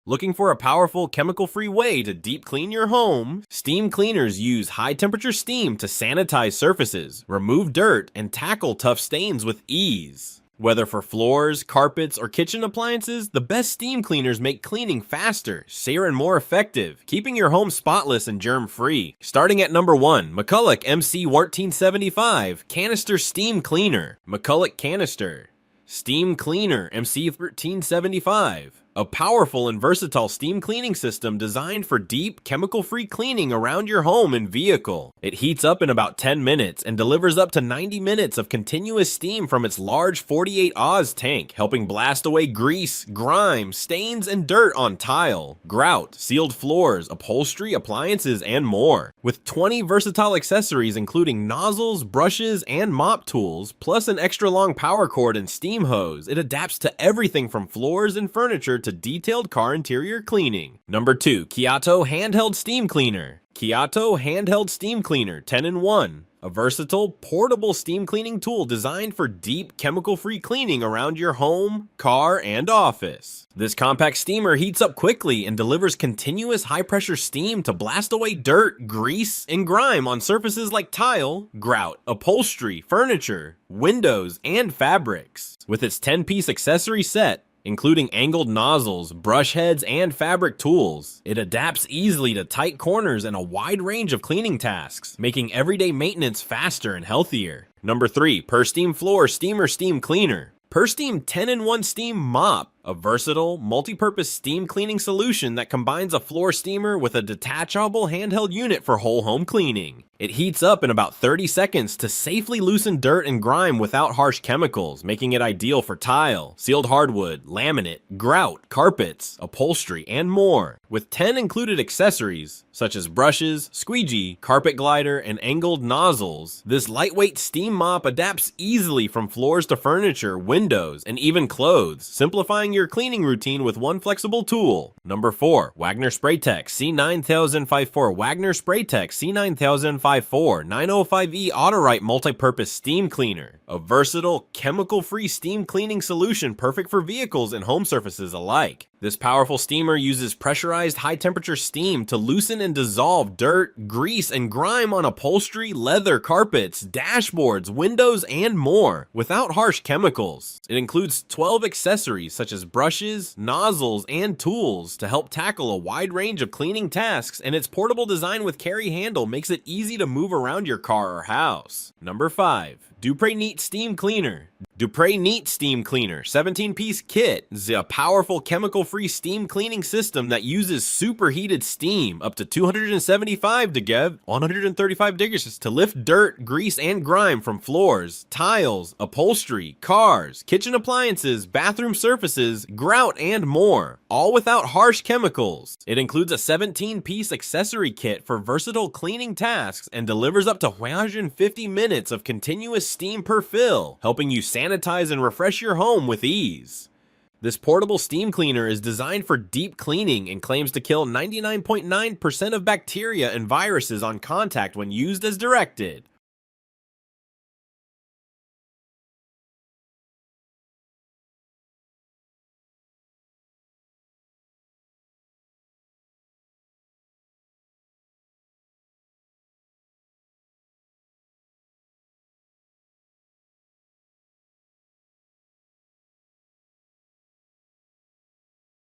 Looking for a powerful, chemical-free way to deep clean your home? Steam cleaners use high-temperature steam to sanitize surfaces, remove dirt, and tackle tough stains with ease. Whether for floors, carpets, or kitchen appliances, the best steam cleaners make cleaning faster, safer, and more effective, keeping your home spotless and germ-free. Starting at number 1, McCulloch MC1475 Canister Steam Cleaner. McCulloch Canister Steam Cleaner MC1375. A powerful and versatile steam cleaning system designed for deep, chemical-free cleaning around your home and vehicle. It heats up in about 10 minutes and delivers up to 90 minutes of continuous steam from its large 48 Oz tank, helping blast away grease, grime, stains, and dirt on tile, grout, sealed floors, upholstery, appliances, and more. With 20 versatile accessories including nozzles, brushes, and mop tools, plus an extra long power cord and steam hose, it adapts to everything from floors and furniture to detailed car interior cleaning. Number 2, Kiato Handheld Steam Cleaner. Kiato Handheld Steam Cleaner 10-in-1. A versatile, portable steam cleaning tool designed for deep, chemical-free cleaning around your home, car, and office. This compact steamer heats up quickly and delivers continuous high-pressure steam to blast away dirt, grease, and grime on surfaces like tile, grout, upholstery, furniture, windows, and fabrics. With its 10-piece accessory set, including angled nozzles, brush heads, and fabric tools, it adapts easily to tight corners and a wide range of cleaning tasks, making everyday maintenance faster and healthier. Number 3, PurSteam Floor Steamer Steam Cleaner. PurSteam 10-in-1 Steam Mop, a versatile, multi-purpose steam cleaning solution that combines a floor steamer with a detachable handheld unit for whole home cleaning. It heats up in about 30 seconds to safely loosen dirt and grime without harsh chemicals, making it ideal for tile, sealed hardwood, laminate, grout, carpets, upholstery, and more. With 10 included accessories, such as brushes, squeegee, carpet glider, and angled nozzles, this lightweight steam mop adapts easily from floors to furniture, windows, and even clothes, simplifying your cleaning routine with one flexible tool. Number 4, Wagner Spraytech C9054. Wagner Spraytech C9054 905E Autorite Multi-Purpose Steam Cleaner. A versatile, chemical-free steam cleaning solution perfect for vehicles and home surfaces alike. This powerful steamer uses pressurized high-temperature steam to loosen and dissolve dirt, grease, and grime on upholstery, leather, carpets, dashboards, windows, and more, without harsh chemicals. It includes 12 accessories such as brushes, nozzles, and tools to help tackle a wide range of cleaning tasks, and its portable design with carry handle makes it easy to move around your car or house. Number 5, Dupray Neat Steam Cleaner. Dupray Neat Steam Cleaner 17-piece kit is a powerful chemical-free steam cleaning system that uses superheated steam up to 275 to 135 degrees to lift dirt, grease, and grime from floors, tiles, upholstery, cars, kitchen appliances, bathroom surfaces, grout, and more, all without harsh chemicals. It includes a 17-piece accessory kit for versatile cleaning tasks and delivers up to 150 minutes of continuous steam per fill, helping you sanitize and refresh your home with ease. This portable steam cleaner is designed for deep cleaning and claims to kill 99.9% of bacteria and viruses on contact when used as directed.